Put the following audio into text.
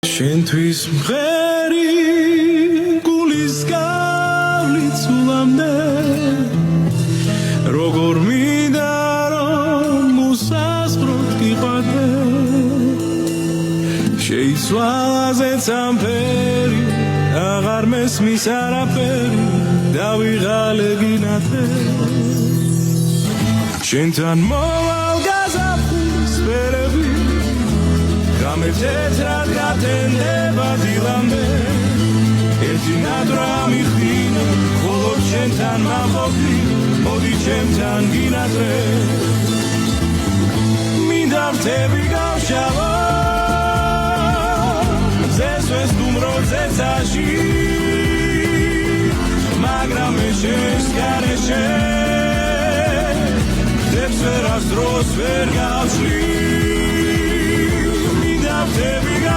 შენთვის მღერი გულის გავლით სულამდე როგორ მინდა რომ მოსასწროთ გიყვარდე შეიცვალაზეც ამფერი აღარ მესმის არაფერი დავიღალე გინათრე შენთან მოვალ გაზაფხულის ფერები გამეთეთრად გათენდება დილამდე ერთი ნადრა მიხდინო მხოლოდ შენთან მაყოფი მოდი ჩემთან გინათრე მინდა რთები გავშალო ზესვეს დუმრო ზეცაში მაგრამ ეშეს გარეშე დებს ვერას დროს ვერ გავშლი Baby